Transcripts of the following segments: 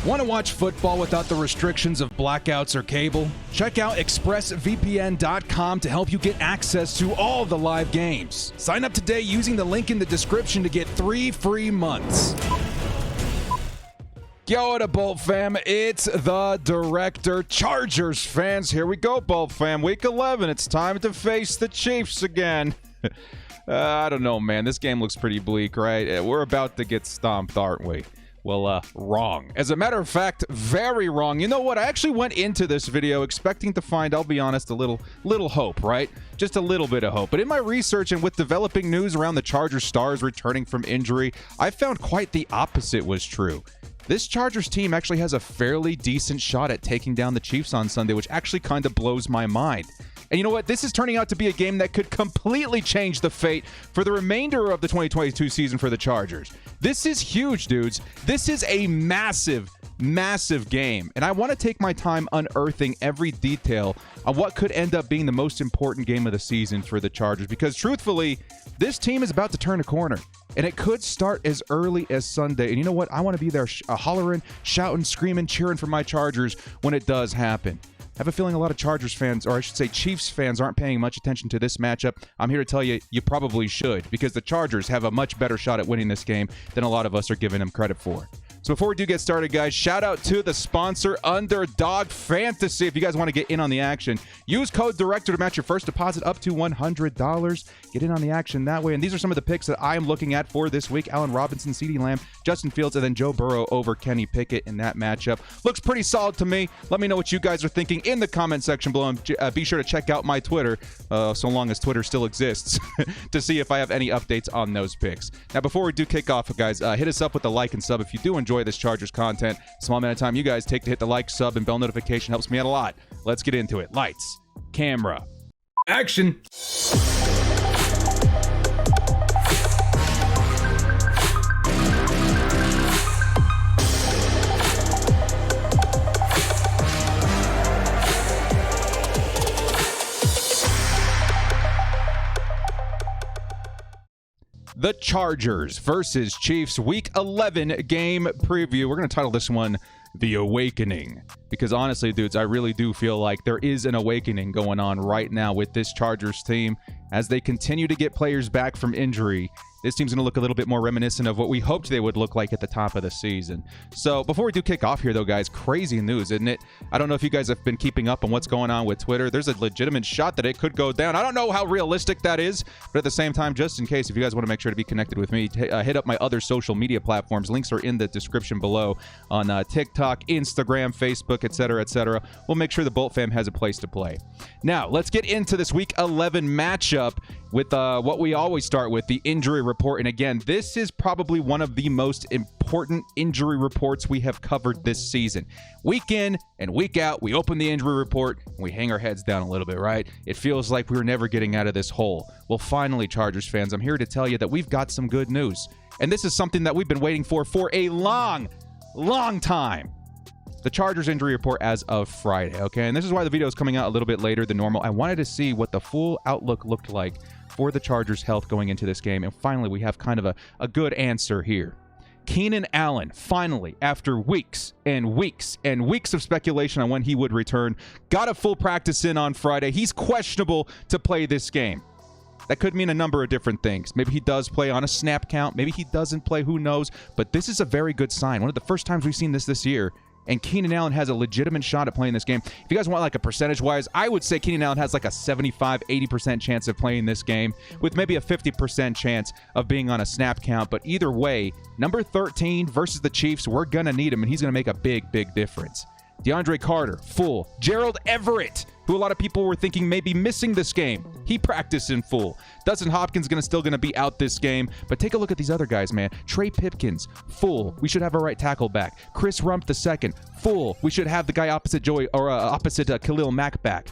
Want to watch football without the restrictions of blackouts or cable? Check out expressvpn.com to help you get access to all the live games. Sign up today using the link in the description to get 3 free months. Yo, what up, Bolt fam? It's the director. Chargers fans, here we go, Bolt fam. Week 11, it's time to face the Chiefs again. I don't know, man. This game looks pretty bleak, right? We're about to get stomped, aren't we? Well, wrong. As a matter of fact, very wrong. You know what? I actually went into this video expecting to find, I'll be honest, a little hope, right? Just a little bit of hope. But in my research and with developing news around the Chargers stars returning from injury, I found quite the opposite was true. This Chargers team actually has a fairly decent shot at taking down the Chiefs on Sunday, which actually kind of blows my mind. And you know what? This is turning out to be a game that could completely change the fate for the remainder of the 2022 season for the Chargers. This is huge, dudes. This is a massive, massive game. And I want to take my time unearthing every detail on what could end up being the most important game of the season for the Chargers. Because truthfully, this team is about to turn a corner. And it could start as early as Sunday. And you know what? I want to be there hollering, shouting, screaming, cheering for my Chargers when it does happen. I have a feeling a lot of Chargers fans, or I should say Chiefs fans, aren't paying much attention to this matchup. I'm here to tell you, you probably should, because the Chargers have a much better shot at winning this game than a lot of us are giving them credit for. So before we do get started, guys, shout out to the sponsor, Underdog Fantasy. If you guys want to get in on the action, use code DIRECTOR to match your first deposit up to $100. Get in on the action that way. And these are some of the picks that I am looking at for this week. Allen Robinson, CeeDee Lamb, Justin Fields, and then Joe Burrow over Kenny Pickett in that matchup. Looks pretty solid to me. Let me know what you guys are thinking in the comment section below. And be sure to check out my Twitter, so long as Twitter still exists, to see if I have any updates on those picks. Now, before we do kick off, guys, hit us up with a like and sub if you do enjoy this Chargers content. Small amount of time you guys take to hit the like, sub, and bell notification helps me out a lot. Let's get into it. Lights, camera, action. The Chargers versus Chiefs Week 11 game preview. We're going to title this one The Awakening, because honestly, dudes, I really do feel like there is an awakening going on right now with this Chargers team as they continue to get players back from injury. This team's going to look a little bit more reminiscent of what we hoped they would look like at the top of the season. So before we do kick off here, though, guys, crazy news, isn't it? I don't know if you guys have been keeping up on what's going on with Twitter. There's a legitimate shot that it could go down. I don't know how realistic that is, but at the same time, just in case, if you guys want to make sure to be connected with me, hit up my other social media platforms. Links are in the description below on TikTok, Instagram, Facebook, etc., etc. We'll make sure the Bolt fam has a place to play. Now, let's get into this Week 11 matchup with what we always start with, the injury report. And again, this is probably one of the most important injury reports we have covered this season. Week in and week out, we open the injury report and we hang our heads down a little bit, right? It feels like we were never getting out of this hole. Well, finally, Chargers fans, I'm here to tell you that we've got some good news. And this is something that we've been waiting for a long, long time. The Chargers injury report as of Friday, okay? And this is why the video is coming out a little bit later than normal. I wanted to see what the full outlook looked like for the Chargers' health going into this game. And finally, we have kind of a good answer here. Keenan Allen, finally, after weeks and weeks and weeks of speculation on when he would return, got a full practice in on Friday. He's questionable to play this game. That could mean a number of different things. Maybe he does play on a snap count. Maybe he doesn't play. Who knows? But this is a very good sign. One of the first times we've seen this year. And Keenan Allen has a legitimate shot at playing this game. If you guys want like a percentage-wise, I would say Keenan Allen has like a 75-80% chance of playing this game with maybe a 50% chance of being on a snap count. But either way, number 13 versus the Chiefs, we're going to need him, and he's going to make a big, big difference. DeAndre Carter, full. Gerald Everett, who a lot of people were thinking may be missing this game. He practiced in full. Dustin Hopkins still going to be out this game. But take a look at these other guys, man. Trey Pipkins, full. We should have our right tackle back. Chris Rump II, full. We should have the guy opposite Khalil Mack back.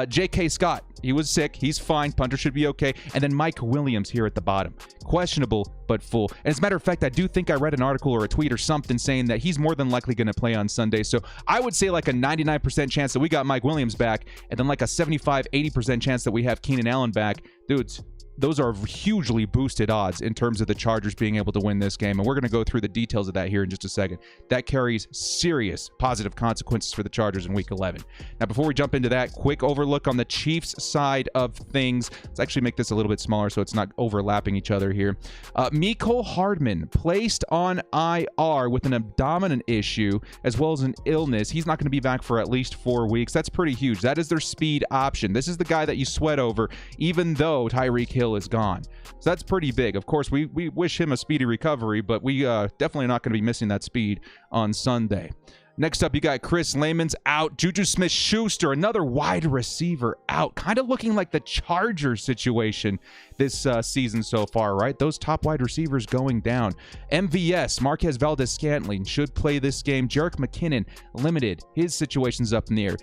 J.K. Scott, he was sick. He's fine. Punter should be okay. And then Mike Williams here at the bottom. Questionable, but full. And as a matter of fact, I do think I read an article or a tweet or something saying that he's more than likely going to play on Sunday. So I would say like a 99% chance that we got Mike Williams back, and then like a 75-80% chance that we have Keenan Allen back. Dudes, those are hugely boosted odds in terms of the Chargers being able to win this game. And we're going to go through the details of that here in just a second. That carries serious positive consequences for the Chargers in Week 11. Now, before we jump into that, quick overlook on the Chiefs side of things. Let's actually make this a little bit smaller so it's not overlapping each other here. Mecole Hardman placed on IR with an abdominal issue as well as an illness. He's not going to be back for at least 4 weeks. That's pretty huge. That is their speed option. This is the guy that you sweat over, even though Tyreek Hill is gone. So that's pretty big. Of course, we wish him a speedy recovery, but we definitely not going to be missing that speed on Sunday. Next up, you got Chris Layman's out. Juju Smith-Schuster, another wide receiver, out. Kind of looking like the Chargers situation this season so far, right? Those top wide receivers going down. MVS, Marquez Valdes-Scantling, should play this game. Jerick McKinnon, limited. His situation's up in the air.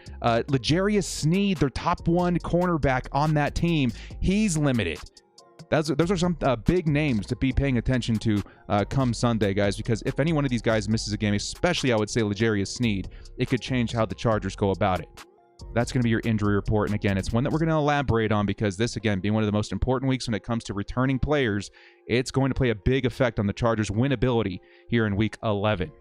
L'Jarius Sneed, their top one cornerback on that team, he's limited. Those are some big names to be paying attention to come Sunday, guys, because if any one of these guys misses a game, especially I would say L'Jarius Sneed, it could change how the Chargers go about it. That's going to be your injury report. And again, it's one that we're going to elaborate on because this, again, being one of the most important weeks when it comes to returning players, it's going to play a big effect on the Chargers' winnability here in Week 11.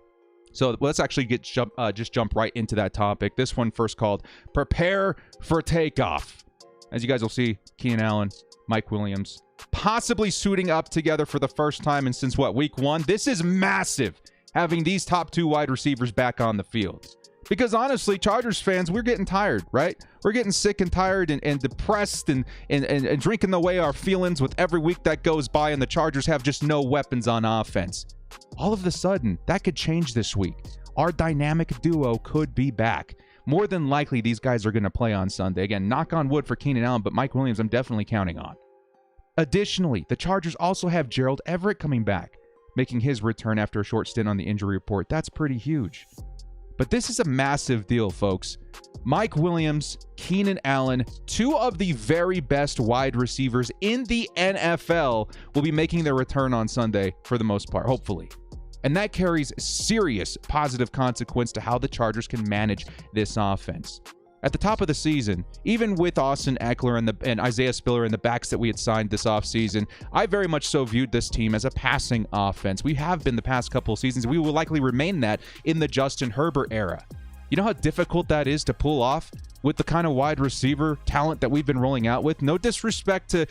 So let's actually just jump right into that topic. This one first called Prepare for Takeoff. As you guys will see, Keenan Allen, Mike Williams, possibly suiting up together for the first time in since Week 1. This is massive, having these top two wide receivers back on the field. Because honestly, Chargers fans, we're getting tired, right? We're getting sick and tired and depressed and drinking away our feelings with every week that goes by, and the Chargers have just no weapons on offense. All of a sudden, that could change this week. Our dynamic duo could be back. More than likely, these guys are going to play on Sunday. Again, knock on wood for Keenan Allen, but Mike Williams, I'm definitely counting on. Additionally, the Chargers also have Gerald Everett coming back, making his return after a short stint on the injury report. That's pretty huge. But this is a massive deal, folks. Mike Williams, Keenan Allen, two of the very best wide receivers in the NFL will be making their return on Sunday for the most part, hopefully. And that carries serious positive consequence to how the Chargers can manage this offense. At the top of the season, even with Austin Eckler and Isaiah Spiller and the backs that we had signed this offseason, I very much so viewed this team as a passing offense. We have been the past couple of seasons. We will likely remain that in the Justin Herbert era. You know how difficult that is to pull off with the kind of wide receiver talent that we've been rolling out with? No disrespect to,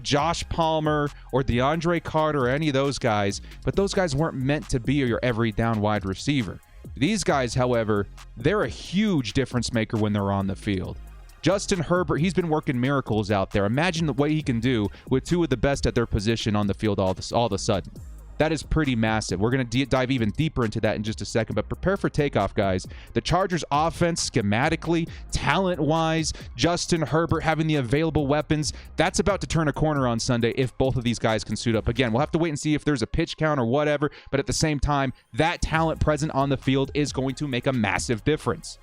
Josh Palmer or DeAndre Carter or any of those guys, but those guys weren't meant to be your every down wide receiver. These guys, however, they're a huge difference maker when they're on the field. Justin Herbert, he's been working miracles out there. Imagine the way he can do with two of the best at their position on the field all of a sudden. That is pretty massive. We're going to dive even deeper into that in just a second, but prepare for takeoff, guys. The Chargers offense, schematically, talent-wise, Justin Herbert having the available weapons, that's about to turn a corner on Sunday if both of these guys can suit up. Again, we'll have to wait and see if there's a pitch count or whatever, but at the same time, that talent present on the field is going to make a massive difference.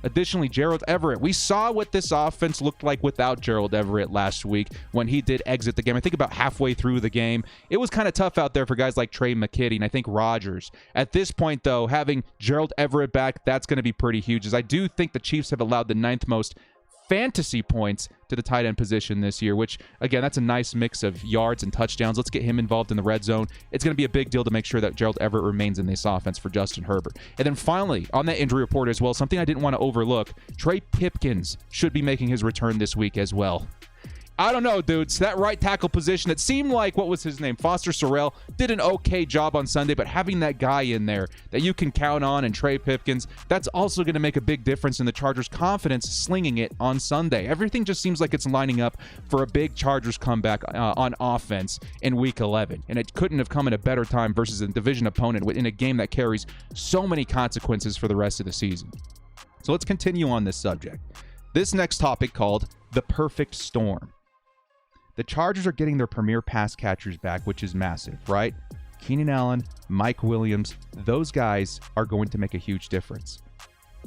Additionally, Gerald Everett. We saw what this offense looked like without Gerald Everett last week when he did exit the game. I think about halfway through the game. It was kind of tough out there for guys like Trey McKitty and I think Rodgers. At this point, though, having Gerald Everett back, that's going to be pretty huge, as I do think the Chiefs have allowed the 9th most fantasy points to the tight end position this year, which, again, that's a nice mix of yards and touchdowns. Let's get him involved in the red zone. It's going to be a big deal to make sure that Gerald Everett remains in this offense for Justin Herbert. And then finally, on that injury report as well, something I didn't want to overlook, Trey Pipkins should be making his return this week as well. I don't know, dudes. That right tackle position, it seemed like, what was his name? Foster Sorrell did an okay job on Sunday, but having that guy in there that you can count on, and Trey Pipkins, that's also going to make a big difference in the Chargers' confidence slinging it on Sunday. Everything just seems like it's lining up for a big Chargers comeback on offense in Week 11, and it couldn't have come at a better time versus a division opponent in a game that carries so many consequences for the rest of the season. So let's continue on this subject. This next topic called the perfect storm. The Chargers are getting their premier pass catchers back, which is massive, right? Keenan Allen, Mike Williams, those guys are going to make a huge difference.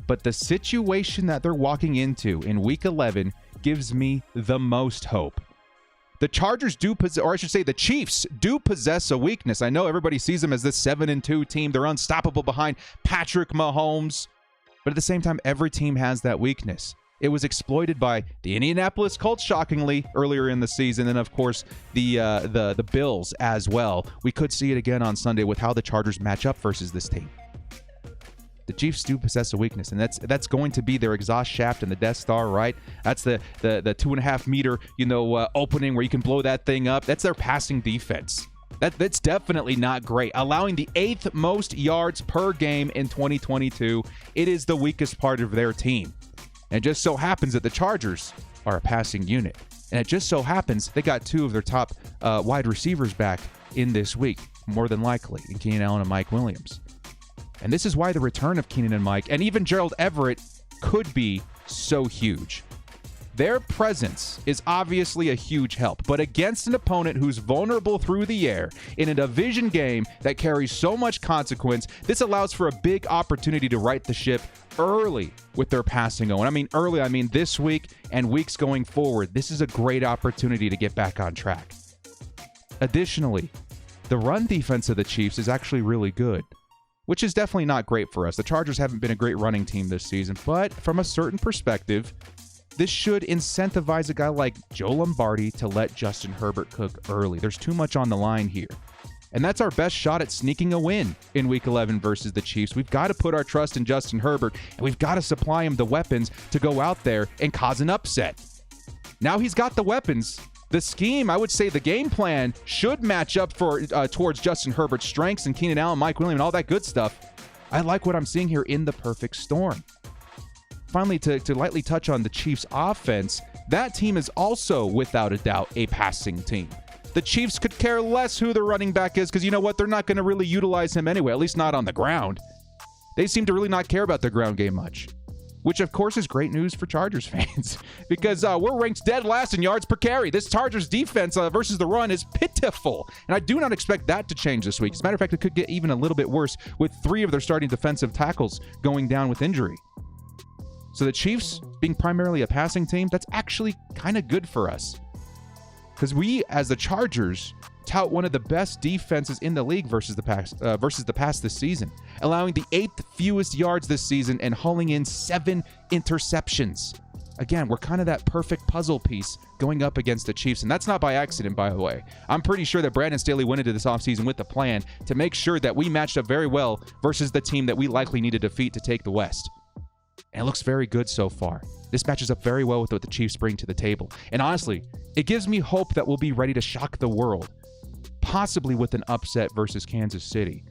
But the situation that they're walking into in Week 11 gives me the most hope. The Chargers do possess, or I should say the Chiefs do possess a weakness. I know everybody sees them as this 7-2 team. They're unstoppable behind Patrick Mahomes. But at the same time, every team has that weakness. It was exploited by the Indianapolis Colts, shockingly, earlier in the season, and of course the Bills as well. We could see it again on Sunday with how the Chargers match up versus this team. The Chiefs do possess a weakness, and that's going to be their exhaust shaft in the Death Star, right? That's the 2.5 meter opening where you can blow that thing up. That's their passing defense. That's definitely not great. Allowing the 8th most yards per game in 2022. It is the weakest part of their team. And it just so happens that the Chargers are a passing unit. And it just so happens they got 2 of their top wide receivers back in this week, more than likely, in Keenan Allen and Mike Williams. And this is why the return of Keenan and Mike, and even Gerald Everett, could be so huge. Their presence is obviously a huge help, but against an opponent who's vulnerable through the air in a division game that carries so much consequence, this allows for a big opportunity to right the ship early with their passing going. I mean early, I mean this week and weeks going forward. This is a great opportunity to get back on track. Additionally, the run defense of the Chiefs is actually really good, which is definitely not great for us. The Chargers haven't been a great running team this season, but from a certain perspective, this should incentivize a guy like Joe Lombardi to let Justin Herbert cook early. There's too much on the line here. And that's our best shot at sneaking a win in Week 11 versus the Chiefs. We've got to put our trust in Justin Herbert, and we've got to supply him the weapons to go out there and cause an upset. Now he's got the weapons. The scheme, I would say the game plan, should match up towards Justin Herbert's strengths and Keenan Allen, Mike Williams, and all that good stuff. I like what I'm seeing here in the perfect storm. Finally, to lightly touch on the Chiefs' offense, that team is also, without a doubt, a passing team. The Chiefs could care less who their running back is because you know what? They're not going to really utilize him anyway, at least not on the ground. They seem to really not care about their ground game much, which, of course, is great news for Chargers fans because we're ranked dead last in yards per carry. This Chargers defense versus the run is pitiful, and I do not expect that to change this week. As a matter of fact, it could get even a little bit worse with 3 of their starting defensive tackles going down with injury. So the Chiefs being primarily a passing team, that's actually kind of good for us. Because we, as the Chargers, tout one of the best defenses in the league versus the pass this season, allowing the 8th fewest yards this season and hauling in 7 interceptions. Again, we're kind of that perfect puzzle piece going up against the Chiefs, and that's not by accident, by the way. I'm pretty sure that Brandon Staley went into this offseason with the plan to make sure that we matched up very well versus the team that we likely need to defeat to take the West. And it looks very good so far. This matches up very well with what the Chiefs bring to the table. And honestly, it gives me hope that we'll be ready to shock the world, possibly with an upset versus Kansas City.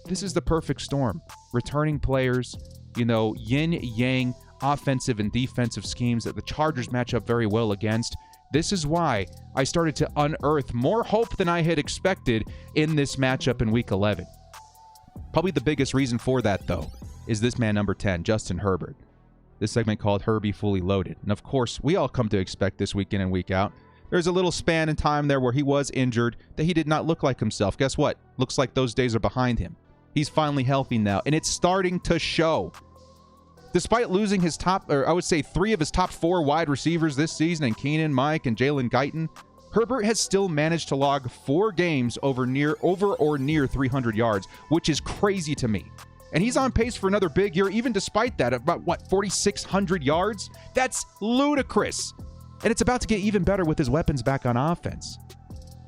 This is the perfect storm. Returning players, yin-yang offensive and defensive schemes that the Chargers match up very well against. This is why I started to unearth more hope than I had expected in this matchup in Week 11. Probably the biggest reason for that, though, is this man number 10, Justin Herbert. This segment called Herbie Fully Loaded. And of course, we all come to expect this week in and week out. There's a little span in time there where he was injured, that he did not look like himself. Guess what? Looks like those days are behind him. He's finally healthy now, and it's starting to show. Despite losing his 3 of his top 4 wide receivers this season, in Keenan, Mike, and Jalen Guyton, Herbert has still managed to log 4 games over or near 300 yards, which is crazy to me. And he's on pace for another big year, even despite that, about 4,600 yards? That's ludicrous. And it's about to get even better with his weapons back on offense.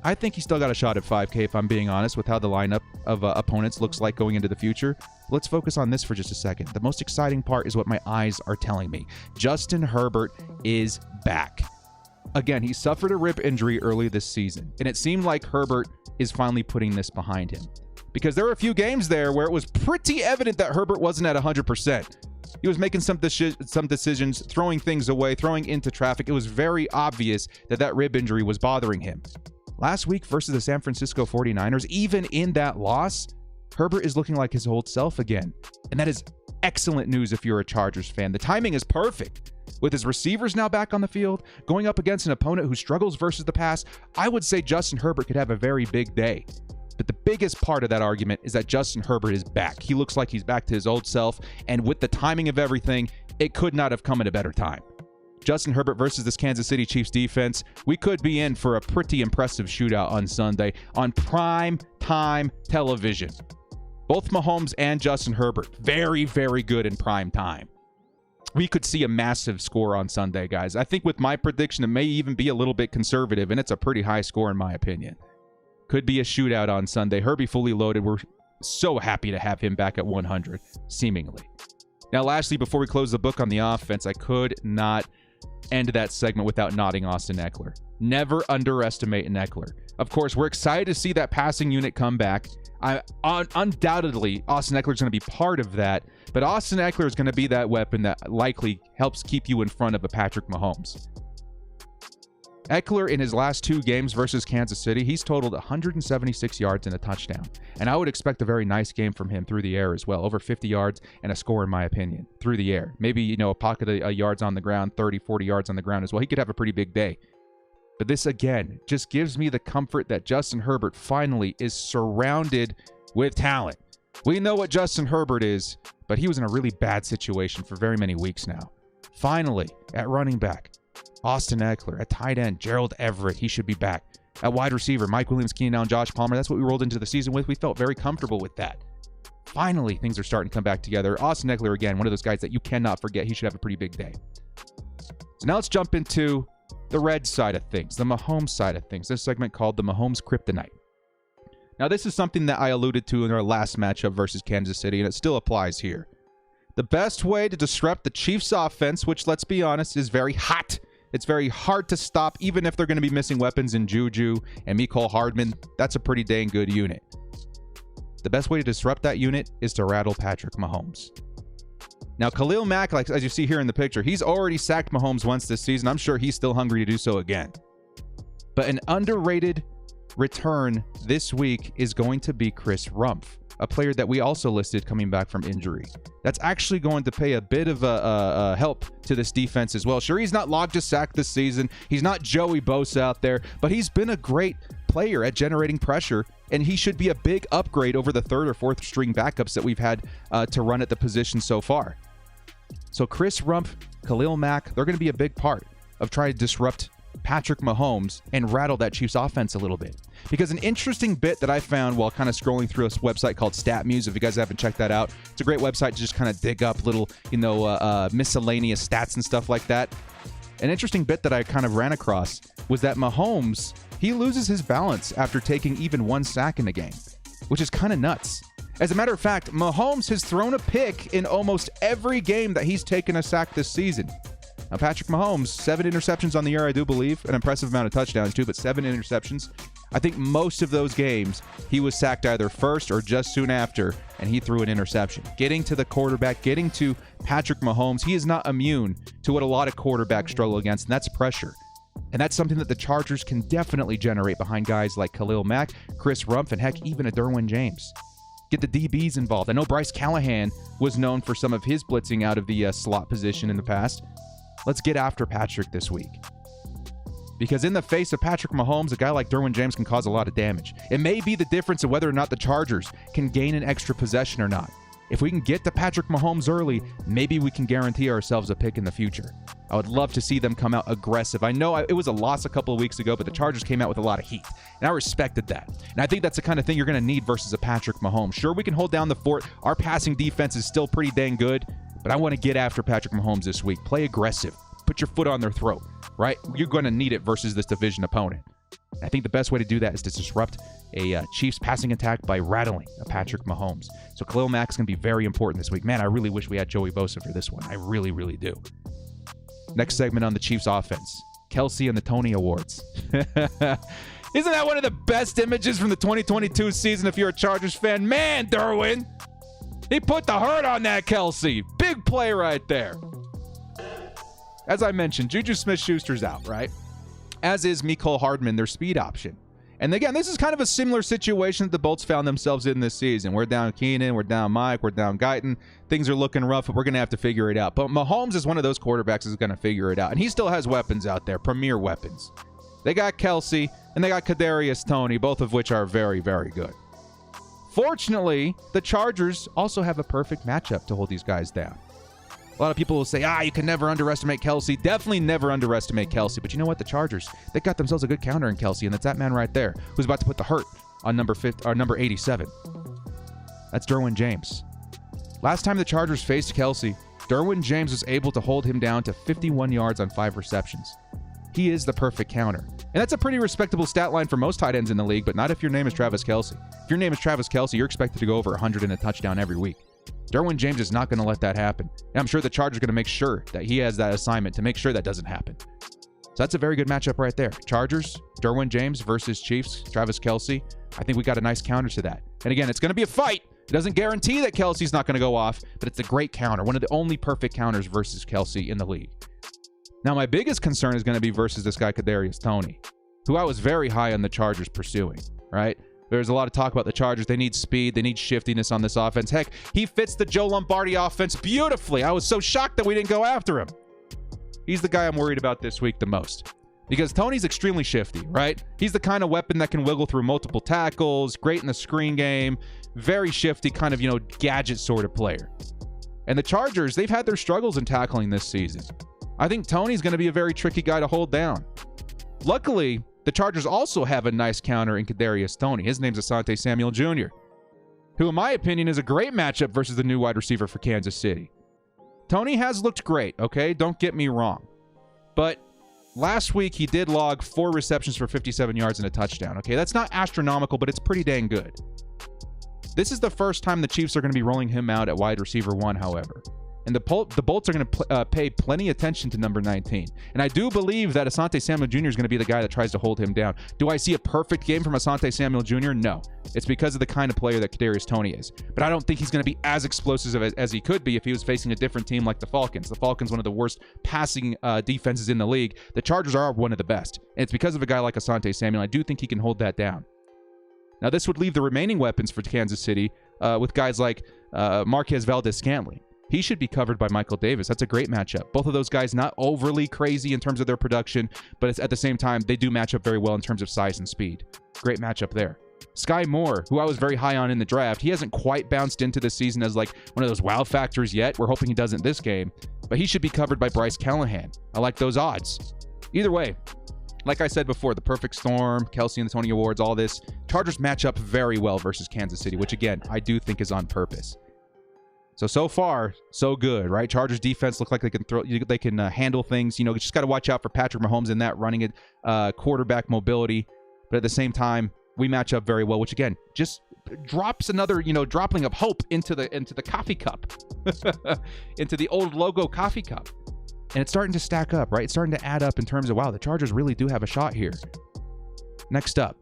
I think he's still got a shot at 5K, if I'm being honest, with how the lineup of opponents looks like going into the future. Let's focus on this for just a second. The most exciting part is what my eyes are telling me. Justin Herbert is back. Again, he suffered a rib injury early this season, and it seemed like Herbert is finally putting this behind him. Because there were a few games there where it was pretty evident that Herbert wasn't at 100%. He was making some decisions, throwing things away, throwing into traffic. It was very obvious that rib injury was bothering him. Last week versus the San Francisco 49ers, even in that loss, Herbert is looking like his old self again. And that is excellent news if you're a Chargers fan. The timing is perfect. With his receivers now back on the field, going up against an opponent who struggles versus the pass, I would say Justin Herbert could have a very big day. But the biggest part of that argument is that Justin Herbert is back. He looks like he's back to his old self, and with the timing of everything, it could not have come at a better time. Justin Herbert versus this Kansas City Chiefs defense, we could be in for a pretty impressive shootout on Sunday on prime time television. Both Mahomes and Justin Herbert, very, very good in prime time. we could see a massive score on Sunday, guys. I think with my prediction, it may even be a little bit conservative, and it's a pretty high score in my opinion. Could be a shootout on Sunday. Herbie fully loaded. We're so happy to have him back at 100, seemingly. Now, lastly, before we close the book on the offense, I could not end that segment without nodding Austin Ekeler. Never underestimate an Ekeler. Of course, we're excited to see that passing unit come back. Undoubtedly, Austin Ekeler is going to be part of that, but Austin Ekeler is going to be that weapon that likely helps keep you in front of a Patrick Mahomes. Ekeler, in his last 2 games versus Kansas City, he's totaled 176 yards and a touchdown. And I would expect a very nice game from him through the air as well. Over 50 yards and a score, in my opinion, through the air. Maybe, a pocket of yards on the ground, 30, 40 yards on the ground as well. He could have a pretty big day. But this, again, just gives me the comfort that Justin Herbert finally is surrounded with talent. We know what Justin Herbert is, but he was in a really bad situation for very many weeks now. Finally, at running back, Austin Ekeler. At tight end, Gerald Everett. He should be back. At wide receiver, Mike Williams, Keenan Allen, Josh Palmer. That's what we rolled into the season with. We felt very comfortable with that. Finally, things are starting to come back together. Austin Ekeler, again, one of those guys that you cannot forget. He should have a pretty big day. So now let's jump into the red side of things, the Mahomes side of things. This segment called the Mahomes Kryptonite. Now, this is something that I alluded to in our last matchup versus Kansas City, and it still applies here. The best way to disrupt the Chiefs' offense, which, let's be honest, is very hot. It's very hard to stop, even if they're going to be missing weapons in Juju and Mecole Hardman. That's a pretty dang good unit. The best way to disrupt that unit is to rattle Patrick Mahomes. Now, Khalil Mack, like as you see here in the picture, he's already sacked Mahomes once this season. I'm sure he's still hungry to do so again. But an underrated return this week is going to be Chris Rumph, a player that we also listed coming back from injury. That's actually going to pay a bit of a help to this defense as well. Sure, he's not logged a sack this season. He's not Joey Bosa out there, but he's been a great player at generating pressure, and he should be a big upgrade over the 3rd or 4th string backups that we've had to run at the position so far. So Chris Rumph, Khalil Mack, they're going to be a big part of trying to disrupt Patrick Mahomes and rattle that Chiefs offense a little bit. Because an interesting bit that I found while kind of scrolling through a website called StatMuse, if you guys haven't checked that out, it's a great website to just kind of dig up little, miscellaneous stats and stuff like that. An interesting bit that I kind of ran across was that Mahomes, he loses his balance after taking even 1 sack in the game, which is kind of nuts. As a matter of fact, Mahomes has thrown a pick in almost every game that he's taken a sack this season. Now, Patrick Mahomes, 7 interceptions on the year, I do believe. An impressive amount of touchdowns, too, but 7 interceptions. I think most of those games, he was sacked either first or just soon after, and he threw an interception. Getting to the quarterback, getting to Patrick Mahomes, he is not immune to what a lot of quarterbacks struggle against, and that's pressure. And that's something that the Chargers can definitely generate behind guys like Khalil Mack, Chris Rumph, and heck, even a Derwin James. Get the DBs involved. I know Bryce Callahan was known for some of his blitzing out of the slot position in the past. Let's get after Patrick this week. Because in the face of Patrick Mahomes, a guy like Derwin James can cause a lot of damage. It may be the difference of whether or not the Chargers can gain an extra possession or not. If we can get to Patrick Mahomes early, maybe we can guarantee ourselves a pick in the future. I would love to see them come out aggressive. I know it was a loss a couple of weeks ago, but the Chargers came out with a lot of heat, and I respected that. And I think that's the kind of thing you're going to need versus a Patrick Mahomes. Sure, we can hold down the fort. Our passing defense is still pretty dang good, but I want to get after Patrick Mahomes this week. Play aggressive. Put your foot on their throat, right? You're going to need it versus this division opponent. And I think the best way to do that is to disrupt a Chiefs passing attack by rattling a Patrick Mahomes. So Khalil Mack's going to be very important this week. Man, I really wish we had Joey Bosa for this one. I really, really do. Next segment on the Chiefs offense. Kelsey and the Tony Awards. Isn't that one of the best images from the 2022 season if you're a Chargers fan? Man, Derwin, he put the hurt on that Kelsey. Big play right there. As I mentioned, Juju Smith-Schuster's out, right? As is Mecole Hardman, their speed option. And again, this is kind of a similar situation that the Bolts found themselves in this season. We're down Keenan, we're down Mike, we're down Guyton. Things are looking rough, but we're going to have to figure it out. But Mahomes is one of those quarterbacks who's going to figure it out. And he still has weapons out there, premier weapons. They got Kelsey, and they got Kadarius Toney, both of which are very, very good. Fortunately, the Chargers also have a perfect matchup to hold these guys down. A lot of people will say, you can never underestimate Kelsey. Definitely never underestimate Kelsey. But you know what? The Chargers, they got themselves a good counter in Kelsey, and that's that man right there who's about to put the hurt on number 87. That's Derwin James. Last time the Chargers faced Kelce, Derwin James was able to hold him down to 51 yards on 5 receptions. He is the perfect counter. And that's a pretty respectable stat line for most tight ends in the league, but not if your name is Travis Kelce. If your name is Travis Kelce, you're expected to go over 100 and a touchdown every week. Derwin James is not going to let that happen. And I'm sure the Chargers are going to make sure that he has that assignment to make sure that doesn't happen. So that's a very good matchup right there. Chargers, Derwin James versus Chiefs, Travis Kelce. I think we got a nice counter to that. And again, it's going to be a fight. It doesn't guarantee that Kelce's not going to go off, but it's a great counter. One of the only perfect counters versus Kelce in the league. Now, my biggest concern is going to be versus this guy, Kadarius Toney, who I was very high on the Chargers pursuing, right? There's a lot of talk about the Chargers. They need speed. They need shiftiness on this offense. Heck, he fits the Joe Lombardi offense beautifully. I was so shocked that we didn't go after him. He's the guy I'm worried about this week the most. Because Toney's extremely shifty, right? He's the kind of weapon that can wiggle through multiple tackles, great in the screen game, very shifty, kind of, gadget sort of player. And the Chargers, they've had their struggles in tackling this season. I think Toney's going to be a very tricky guy to hold down. Luckily, the Chargers also have a nice counter in Kadarius Toney. His name's Asante Samuel Jr., who, in my opinion, is a great matchup versus the new wide receiver for Kansas City. Toney has looked great, okay? Don't get me wrong. But last week, he did log 4 receptions for 57 yards and a touchdown, okay? That's not astronomical, but it's pretty dang good. This is the first time the Chiefs are going to be rolling him out at wide receiver 1, however. And the Bolts are going to pay plenty attention to number 19. And I do believe that Asante Samuel Jr. is going to be the guy that tries to hold him down. Do I see a perfect game from Asante Samuel Jr.? No. It's because of the kind of player that Kadarius Toney is. But I don't think he's going to be as explosive as he could be if he was facing a different team like the Falcons. The Falcons, one of the worst passing defenses in the league. The Chargers are one of the best. And it's because of a guy like Asante Samuel. I do think he can hold that down. Now, this would leave the remaining weapons for Kansas City with guys like Marquez Valdes-Scantling. He should be covered by Michael Davis. That's a great matchup. Both of those guys not overly crazy in terms of their production, but it's, at the same time, they do match up very well in terms of size and speed. Great matchup there. Sky Moore, who I was very high on in the draft, he hasn't quite bounced into this season as like one of those wow factors yet. We're hoping he doesn't this game, but he should be covered by Bryce Callahan. I like those odds. Either way, like I said before, the perfect storm, Kelce and the Toney Awards, all this, Chargers match up very well versus Kansas City, which again, I do think is on purpose. So far, so good, right? Chargers defense look like they can handle things. You just got to watch out for Patrick Mahomes in that running it, quarterback mobility. But at the same time, we match up very well, which again just drops another dropping of hope into the coffee cup, into the old logo coffee cup, and it's starting to stack up, right? It's starting to add up in terms of wow, the Chargers really do have a shot here. Next up,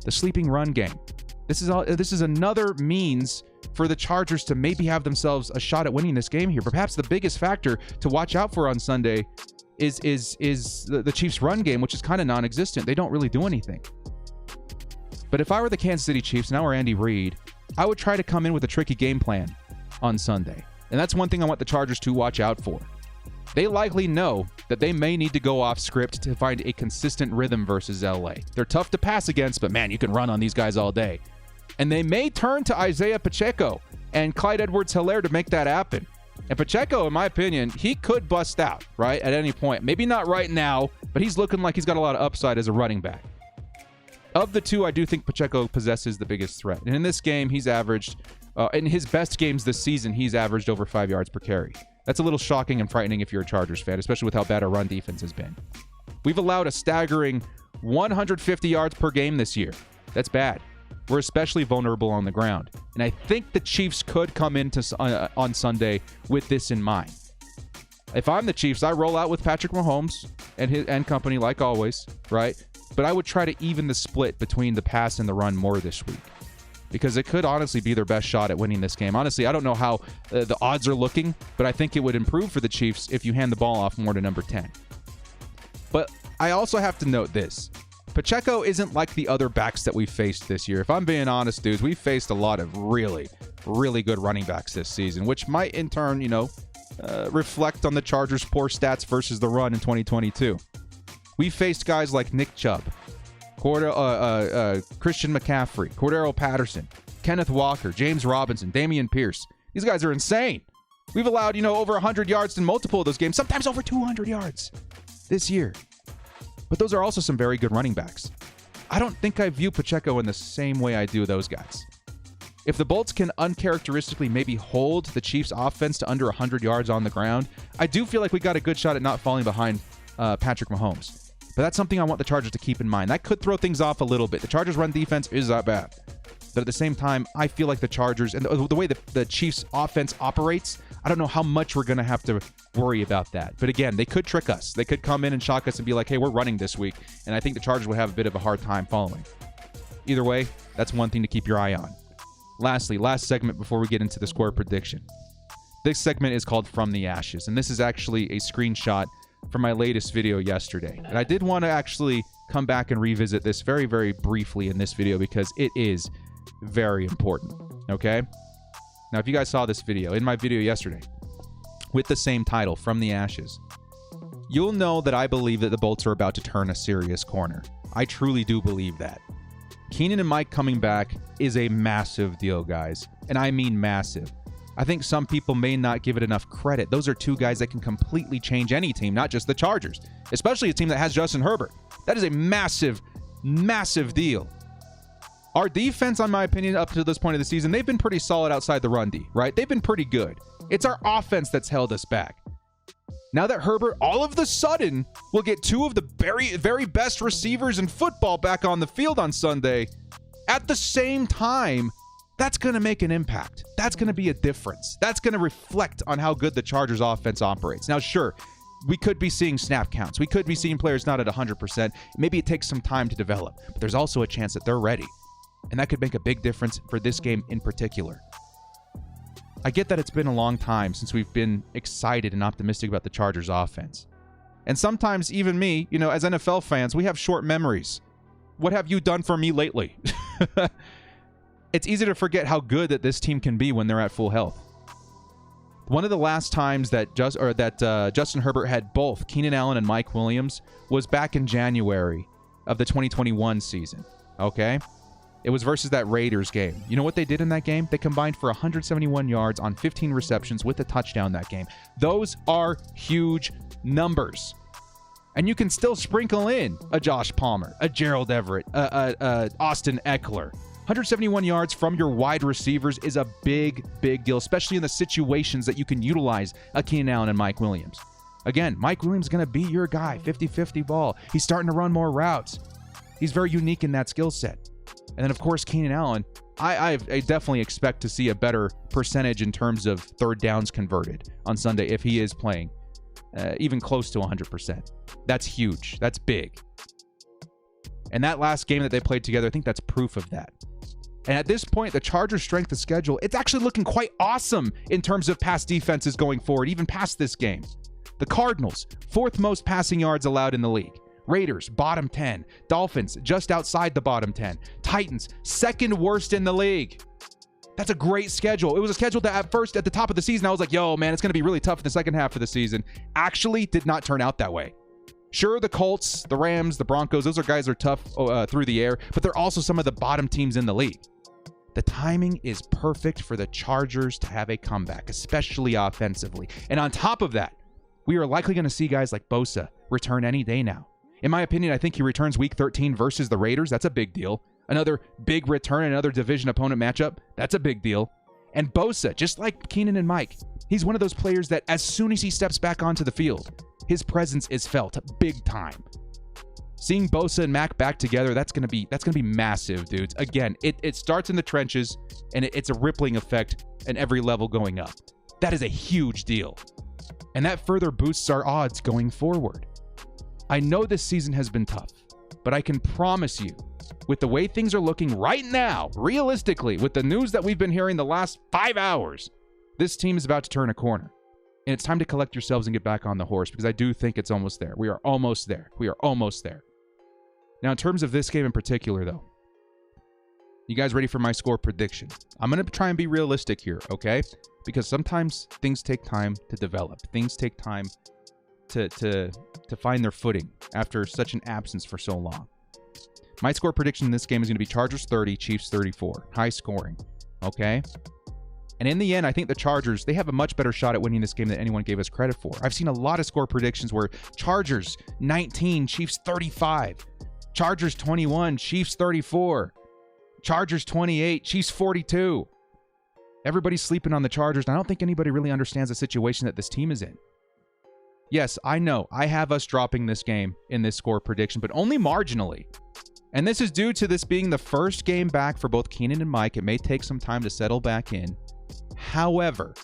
the sleeping run game. This is another means for the Chargers to maybe have themselves a shot at winning this game here. Perhaps the biggest factor to watch out for on Sunday is the Chiefs' run game, which is kind of non-existent. They don't really do anything. But if I were the Kansas City Chiefs, and I were Andy Reid, I would try to come in with a tricky game plan on Sunday. And that's one thing I want the Chargers to watch out for. They likely know that they may need to go off script to find a consistent rhythm versus LA. They're tough to pass against, but man, you can run on these guys all day. And they may turn to Isaiah Pacheco and Clyde Edwards-Helaire to make that happen. And Pacheco, in my opinion, he could bust out, right, at any point. Maybe not right now, but he's looking like he's got a lot of upside as a running back. Of the two, I do think Pacheco possesses the biggest threat. And in this game, he's averaged, in his best games this season, he's averaged over 5 yards per carry. That's a little shocking and frightening if you're a Chargers fan, especially with how bad our run defense has been. We've allowed a staggering 150 yards per game this year. That's bad. We're especially vulnerable on the ground. And I think the Chiefs could come into on Sunday with this in mind. If I'm the Chiefs, I roll out with Patrick Mahomes and company like always, right? But I would try to even the split between the pass and the run more this week, because it could honestly be their best shot at winning this game. Honestly, I don't know how the odds are looking, but I think it would improve for the Chiefs if you hand the ball off more to number 10. But I also have to note this. Pacheco isn't like the other backs that we faced this year. If I'm being honest, dudes, we faced a lot of really, really good running backs this season, which might in turn, reflect on the Chargers' poor stats versus the run in 2022. We faced guys like Nick Chubb, Christian McCaffrey, Cordero Patterson, Kenneth Walker, James Robinson, Dameon Pierce. These guys are insane. We've allowed, over 100 yards in multiple of those games, sometimes over 200 yards this year. But those are also some very good running backs. I don't think I view Pacheco in the same way I do those guys. If the Bolts can uncharacteristically maybe hold the Chiefs offense to under 100 yards on the ground, I do feel like we got a good shot at not falling behind Patrick Mahomes. But that's something I want the Chargers to keep in mind. That could throw things off a little bit. The Chargers' run defense is that bad. But at the same time, I feel like the Chargers, and the way the Chiefs' offense operates, I don't know how much we're going to have to worry about that. But again, they could trick us. They could come in and shock us and be like, hey, we're running this week. And I think the Chargers would have a bit of a hard time following. Either way, that's one thing to keep your eye on. Lastly, last segment before we get into the score prediction. This segment is called From the Ashes, and this is actually a screenshot from my latest video yesterday. And I did want to actually come back and revisit this very, very briefly in this video because it is very important, okay? Now, if you guys saw this video, in my video yesterday, with the same title, From the Ashes, you'll know that I believe that the Bolts are about to turn a serious corner. I truly do believe that. Keenan and Mike coming back is a massive deal, guys. And I mean massive. I think some people may not give it enough credit. Those are two guys that can completely change any team, not just the Chargers, especially a team that has Justin Herbert. That is a massive, massive deal. Our defense, in my opinion, up to this point of the season, they've been pretty solid outside the run D, right? They've been pretty good. It's our offense that's held us back. Now that Herbert, all of the sudden, will get two of the very, very best receivers in football back on the field on Sunday, at the same time, that's going to make an impact. That's going to be a difference. That's going to reflect on how good the Chargers offense operates. Now, sure, we could be seeing snap counts. We could be seeing players not at 100%. Maybe it takes some time to develop, but there's also a chance that they're ready. And that could make a big difference for this game in particular. I get that it's been a long time since we've been excited and optimistic about the Chargers offense. And sometimes even me, as NFL fans, we have short memories. What have you done for me lately? It's easy to forget how good that this team can be when they're at full health. One of the last times that Justin Herbert had both Keenan Allen and Mike Williams was back in January of the 2021 season. Okay? It was versus that Raiders game. You know what they did in that game? They combined for 171 yards on 15 receptions with a touchdown that game. Those are huge numbers. And you can still sprinkle in a Josh Palmer, a Gerald Everett, Austin Eckler. 171 yards from your wide receivers is a big, big deal, especially in the situations that you can utilize a Keenan Allen and Mike Williams. Again, Mike Williams is going to be your guy, 50-50 ball. He's starting to run more routes. He's very unique in that skill set. And then, of course, Keenan Allen, I definitely expect to see a better percentage in terms of third downs converted on Sunday if he is playing even close to 100%. That's huge. That's big. And that last game that they played together, I think that's proof of that. And at this point, the Chargers' strength of schedule, it's actually looking quite awesome in terms of pass defenses going forward, even past this game. The Cardinals, 4th most passing yards allowed in the league. Raiders, bottom 10. Dolphins, just outside the bottom 10. Titans, 2nd worst in the league. That's a great schedule. It was a schedule that at first, at the top of the season, I was like, yo, man, it's going to be really tough in the second half of the season. Actually did not turn out that way. Sure, the Colts, the Rams, the Broncos, those are guys that are tough through the air, but they're also some of the bottom teams in the league. The timing is perfect for the Chargers to have a comeback, especially offensively. And on top of that, we are likely going to see guys like Bosa return any day now. In my opinion, I think he returns week 13 versus the Raiders. That's a big deal. Another big return, another division opponent matchup. That's a big deal. And Bosa, just like Keenan and Mike, he's one of those players that as soon as he steps back onto the field, his presence is felt big time. Seeing Bosa and Mac back together, that's gonna be massive, dudes. Again, it starts in the trenches, and it's a rippling effect at every level going up. That is a huge deal. And that further boosts our odds going forward. I know this season has been tough, but I can promise you, with the way things are looking right now, realistically, with the news that we've been hearing the last 5 hours, this team is about to turn a corner. And it's time to collect yourselves and get back on the horse, because I do think it's almost there. We are almost there. We are almost there. Now, in terms of this game in particular, though, you guys ready for my score prediction? I'm going to try and be realistic here, okay? Because sometimes things take time to develop. Things take time to find their footing after such an absence for so long. My score prediction in this game is going to be Chargers 30, Chiefs 34. High scoring, okay? And in the end, I think the Chargers, they have a much better shot at winning this game than anyone gave us credit for. I've seen a lot of score predictions where Chargers 19, Chiefs 35. Chargers 21, Chiefs 34. Chargers 28, Chiefs 42. Everybody's sleeping on the Chargers, and I don't think anybody really understands the situation that this team is in. Yes, I know. I have us dropping this game in this score prediction, but only marginally. And this is due to this being the first game back for both Keenan and Mike. It may take some time to settle back in. However,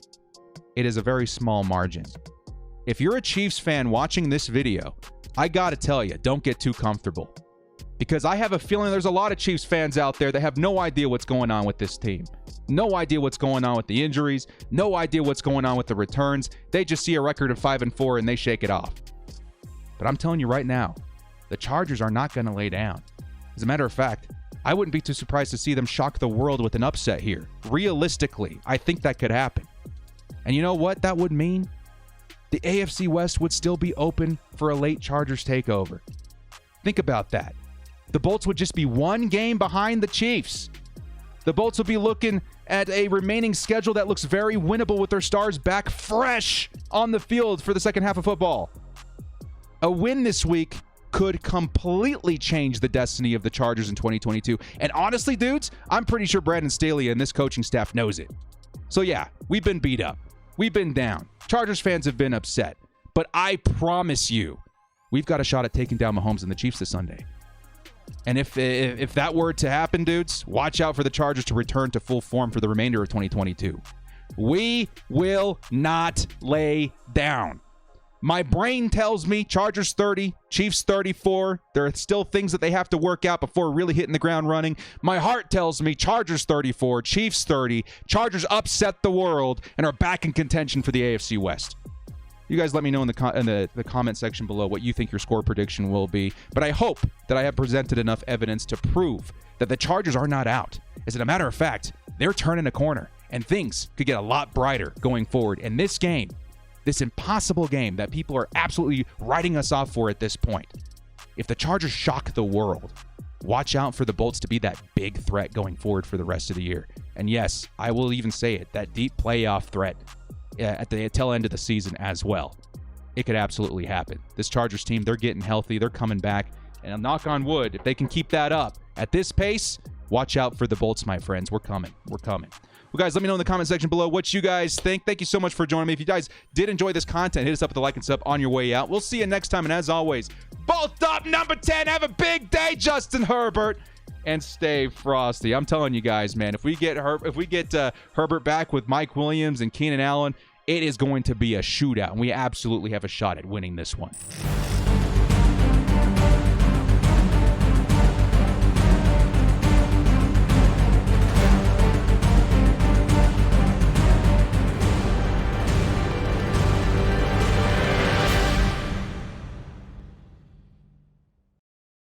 it is a very small margin. If you're a Chiefs fan watching this video, I gotta tell you, don't get too comfortable. Because I have a feeling there's a lot of Chiefs fans out there that have no idea what's going on with this team. No idea what's going on with the injuries. No idea what's going on with the returns. They just see a record of 5-4 and they shake it off. But I'm telling you right now, the Chargers are not going to lay down. As a matter of fact, I wouldn't be too surprised to see them shock the world with an upset here. Realistically, I think that could happen. And you know what that would mean? The AFC West would still be open for a late Chargers takeover. Think about that. The Bolts would just be one game behind the Chiefs. The Bolts will be looking at a remaining schedule that looks very winnable with their stars back fresh on the field for the second half of football. A win this week could completely change the destiny of the Chargers in 2022. And honestly, dudes, I'm pretty sure Brandon Staley and this coaching staff knows it. So yeah, we've been beat up. We've been down. Chargers fans have been upset. But I promise you, we've got a shot at taking down Mahomes and the Chiefs this Sunday. And if that were to happen, dudes, watch out for the Chargers to return to full form for the remainder of 2022. We will not lay down. My brain tells me Chargers 30, Chiefs 34. There are still things that they have to work out before really hitting the ground running. My heart tells me Chargers 34, Chiefs 30. Chargers upset the world and are back in contention for the AFC West. You guys let me know in the comment section below what you think your score prediction will be. But I hope that I have presented enough evidence to prove that the Chargers are not out. As a matter of fact, they're turning a corner, and things could get a lot brighter going forward. And this game, this impossible game that people are absolutely writing us off for at this point, if the Chargers shock the world, watch out for the Bolts to be that big threat going forward for the rest of the year. And yes, I will even say it, that deep playoff threat at the tail end of the season as well. It could absolutely happen. This Chargers team, they're getting healthy. They're coming back. And I'll knock on wood, if they can keep that up at this pace, watch out for the Bolts, my friends. We're coming. We're coming. Well, guys, let me know in the comment section below what you guys think. Thank you so much for joining me. If you guys did enjoy this content, hit us up with a like and sub on your way out. We'll see you next time. And as always, bolt up number 10. Have a big day, Justin Herbert. And stay frosty. I'm telling you guys, man, if we get Herbert back with Mike Williams and Keenan Allen, it is going to be a shootout, and we absolutely have a shot at winning this one.